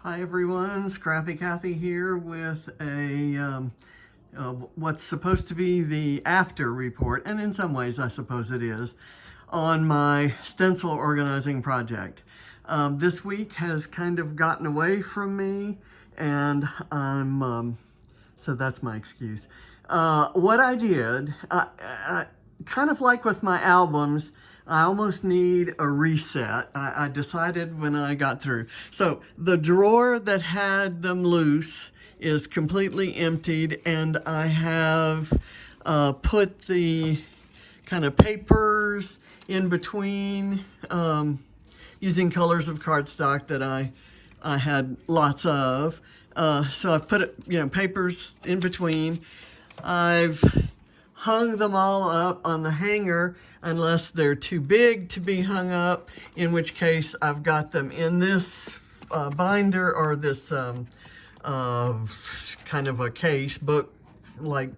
Hi everyone, Scrappy Kathy here with a what's supposed to be the after report, and in some ways I suppose it is, on my stencil organizing project. This week has kind of gotten away from me, and so that's my excuse. What I did, kind of like with my albums, I almost need a reset. I decided when I got through. So the drawer that had them loose is completely emptied, and I have put the kind of papers in between using colors of cardstock that I had lots of. So I've put papers in between. I've hung them all up on the hanger unless they're too big to be hung up, in which case I've got them in this binder or this kind of a case book, like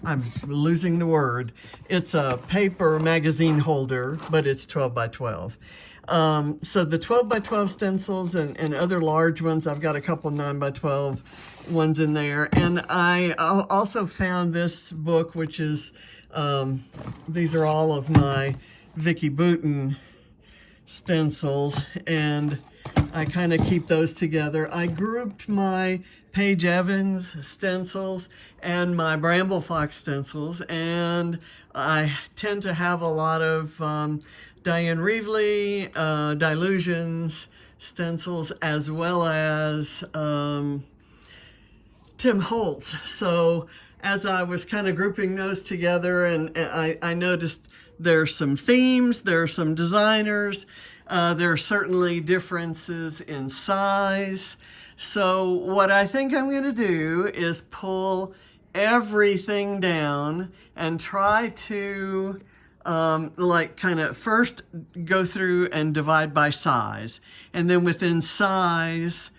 I'm losing the word. It's a paper magazine holder, but it's 12 by 12. So the 12 by 12 stencils and other large ones, I've got a couple 9 by 12 ones in there. And I also found this book, which is, these are all of my Vicki Boutin stencils, and I kind of keep those together. I grouped my Paige Evans stencils and my Bramble Fox stencils, and I tend to have a lot of Diane Reevely, Dilutions stencils, as well as Tim Holtz. So as I was kind of grouping those together, and I noticed there's some themes, there are some designers, there are certainly differences in size. So what I think I'm going to do is pull everything down and try to kind of first go through and divide by size, and then within size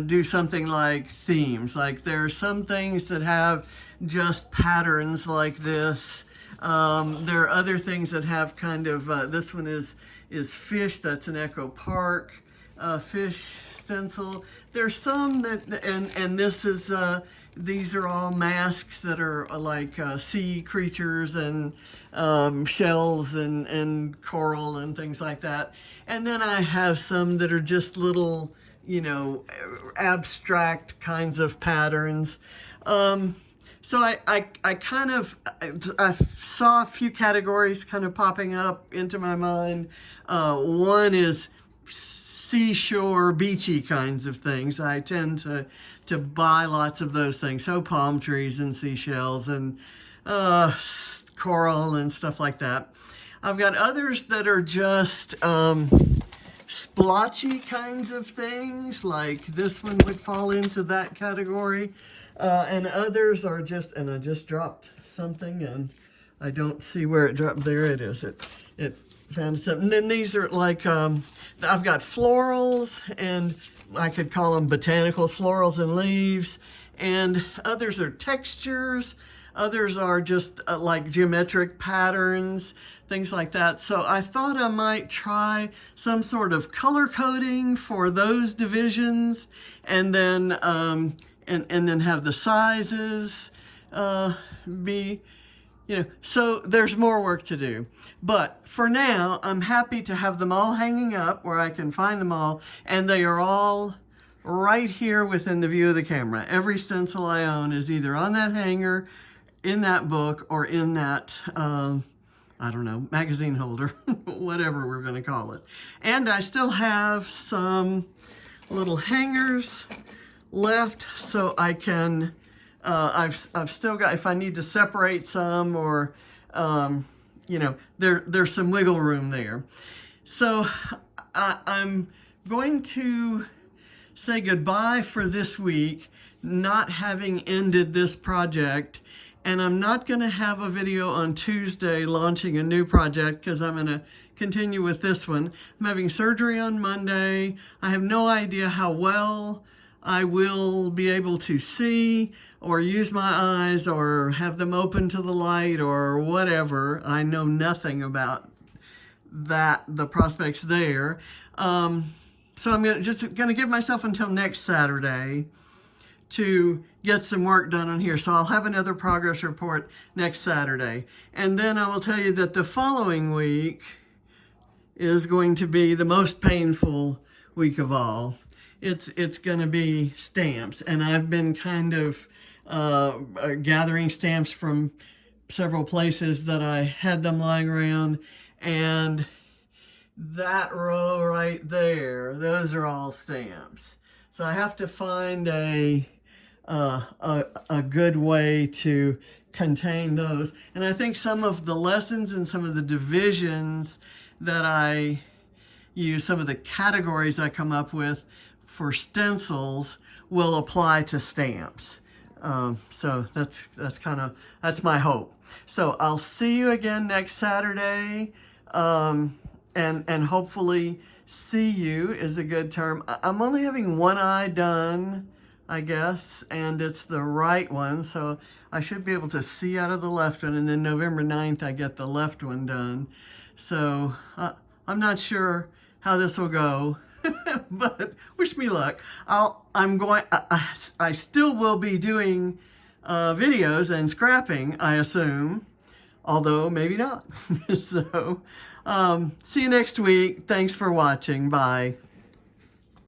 do something like themes. Like there are some things that have just patterns like this. There are other things that have kind of this one is fish. That's an Echo Park fish stencil. There's some that, and this is these are all masks that are like sea creatures and shells and coral and things like that. And then I have some that are just little, abstract kinds of patterns. So I kind of, I saw a few categories kind of popping up into my mind. One is seashore, beachy kinds of things. I tend to buy lots of those things. So palm trees and seashells and coral and stuff like that. I've got others that are just splotchy kinds of things, like this one would fall into that category. And others are just, and I just dropped something and I don't see where it dropped. There it is. It found something. And then these are like, I've got florals, and I could call them botanicals, florals and leaves. And others are textures. Others are just like geometric patterns, things like that. So I thought I might try some sort of color coding for those divisions, and then and then have the sizes be, so there's more work to do. But for now, I'm happy to have them all hanging up where I can find them all, and they are all right here within the view of the camera. Every stencil I own is either on that hanger, in that book, or in that, I don't know, magazine holder, whatever we're going to call it. And I still have some little hangers left, so I can, I've still got, if I need to separate some, or, there's some wiggle room there. So I'm going to say goodbye for this week, not having ended this project. And I'm not going to have a video on Tuesday launching a new project, because I'm going to continue with this one. I'm having surgery on Monday. I have no idea how well I will be able to see or use my eyes or have them open to the light or whatever. I know nothing about that, the prospects there. So I'm just gonna give myself until next Saturday to get some work done on here. So I'll have another progress report next Saturday. And then I will tell you that the following week is going to be the most painful week of all. It's gonna be stamps. And I've been kind of gathering stamps from several places that I had them lying around, and that row right there, those are all stamps. So I have to find a good way to contain those. And I think some of the lessons and some of the divisions that I use, some of the categories I come up with for stencils will apply to stamps. So that's my hope. So I'll see you again next Saturday. And hopefully see you is a good term. I'm only having one eye done, I guess, and it's the right one, so I should be able to see out of the left one, and then November 9th I get the left one done. So I'm not sure how this will go, but wish me luck. I still will be doing videos and scrapping, I assume, although maybe not. So see you next week. Thanks for watching. Bye.